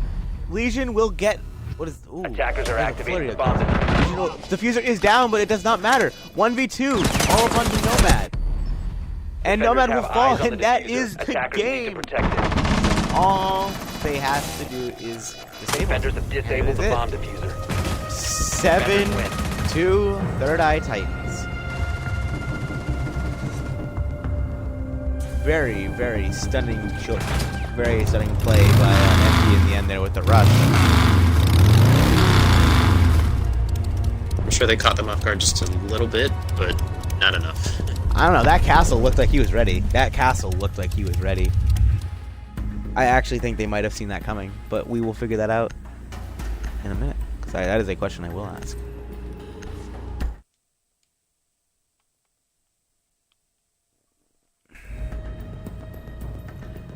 Legion will get. What is? Ooh, Attackers are activating the bomb. Diffuser is down, but it does not matter. 1v2, all upon the Nomad. And Nomad will fall, and that is the game. All they have to do is disable. Defenders have disabled the bomb diffuser. 7-2, Third Eye Titans. very, very stunning very stunning play by FG in the end there with the rush. I'm sure they caught them off guard just a little bit, but not enough. I don't know, that castle looked like he was ready. I actually think they might have seen that coming, but we will figure that out in a minute, because that is a question I will ask.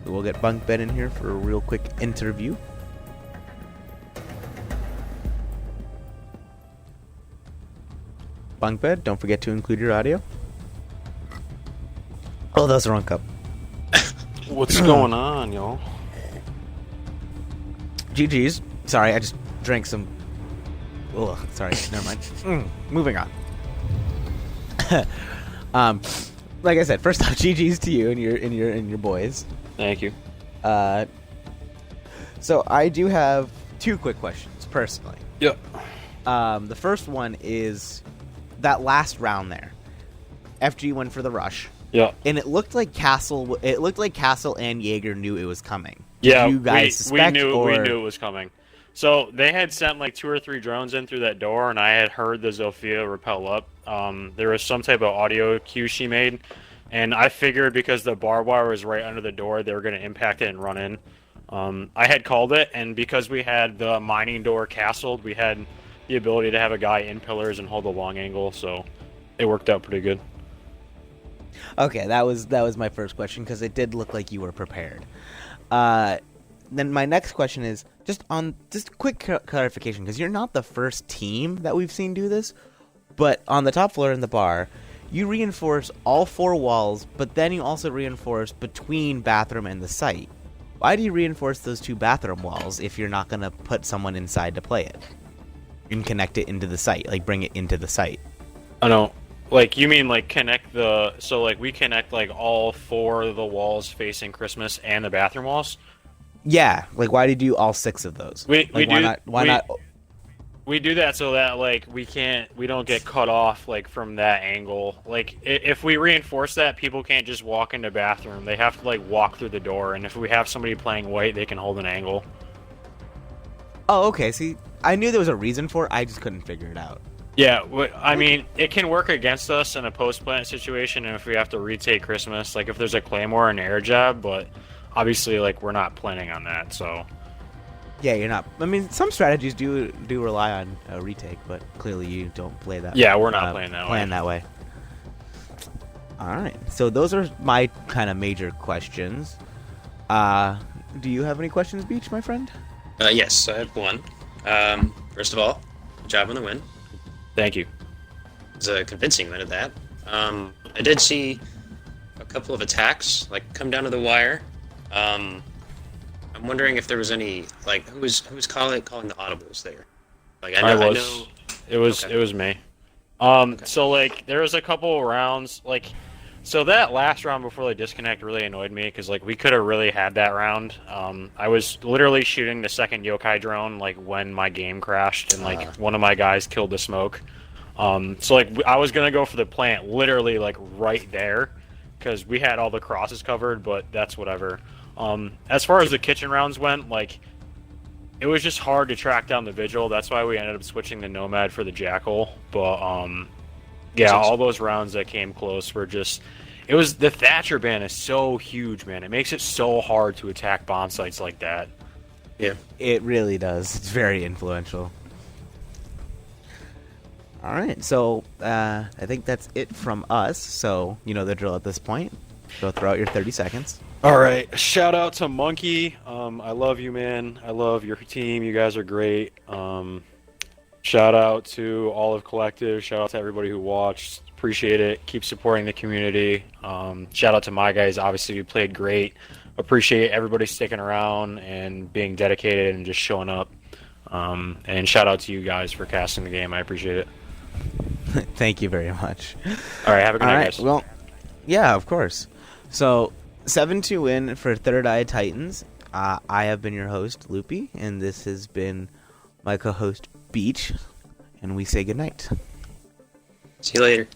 We'll get Bunk Bed in here for a real quick interview. Bunk Bed, don't forget to include your audio. Oh, that was the wrong cup. What's going on, y'all? GG's. Sorry, I just drank some. Ugh, sorry, never mind. Moving on. Like I said, first off, GG's to you and your boys. Thank you. So I do have two quick questions, personally. Yep. The first one is that last round there. FG went for the rush. Yeah. And it looked like Castle and Jaeger knew it was coming. Yeah, Did you guys suspect, we knew or... it was coming. So they had sent like 2 or 3 drones in through that door, and I had heard the Zofia rappel up. There was some type of audio cue she made, and I figured because the barbed wire was right under the door, they were going to impact it and run in. I had called it, and because we had the mining door castled, we had the ability to have a guy in pillars and hold a long angle, so it worked out pretty good. Okay, that was my first question, because it did look like you were prepared. Then my next question is just quick clarification, because you're not the first team that we've seen do this, but on the top floor in the bar, you reinforce all 4 walls, but then you also reinforce between bathroom and the site. Why do you reinforce those 2 bathroom walls if you're not going to put someone inside to play it and connect it into the site, like bring it into the site? I know. Like, you mean, like, connect the... So, like, we connect, like, all 4 of the walls facing Christmas and the bathroom walls? Yeah. Like, why do you do all 6 of those? Why not... We do that so that, like, we don't get cut off, like, from that angle. Like, if we reinforce that, people can't just walk into bathroom. They have to, like, walk through the door. And if we have somebody playing white, they can hold an angle. Oh, okay. See, I knew there was a reason for it. I just couldn't figure it out. Yeah, I mean, it can work against us in a post-plant situation, and if we have to retake Christmas, like if there's a Claymore and air job, but obviously, like, we're not planning on that, so... Yeah, you're not... I mean, some strategies do rely on a retake, but clearly you don't play that. Yeah, we're not playing that way. Playing that way. Alright, so those are my kind of major questions. Do you have any questions, Beach, my friend? Yes, I have one. First of all, good job on the win. Thank you. It was a convincing win at that. I did see a couple of attacks, like, come down to the wire. I'm wondering if there was any, like, who was calling the audibles there? Like, I know. It was me. Okay. So, like, there was a couple of rounds, like, so that last round before the disconnect really annoyed me, because, like, we could have really had that round. I was literally shooting the second yokai drone, like, when my game crashed, and, like, one of my guys killed the smoke. So, like, I was going to go for the plant literally, like, right there, because we had all the crosses covered, but that's whatever. As far as the kitchen rounds went, like, it was just hard to track down the Vigil. That's why we ended up switching the Nomad for the Jackal. But, yeah, all those rounds that came close were just... It was... The Thatcher ban is so huge, man. It makes it so hard to attack bomb sites like that. Yeah. It really does. It's very influential. Alright, so I think that's it from us. So, you know the drill at this point. So throw out your 30 seconds. Alright, shout out to Monkey. I love you, man. I love your team. You guys are great. Shout out to Olive Collective. Shout out to everybody who watched. Appreciate it. Keep supporting the community. Shout out to my guys. Obviously, you played great. Appreciate everybody sticking around and being dedicated and just showing up. And shout out to you guys for casting the game. I appreciate it. Thank you very much. All right, have a good night, guys. Well, yeah, of course. So, 7-2 win for Third Eye Titans. I have been your host, Loopy, and this has been my co-host, Beach, and we say goodnight. See you later.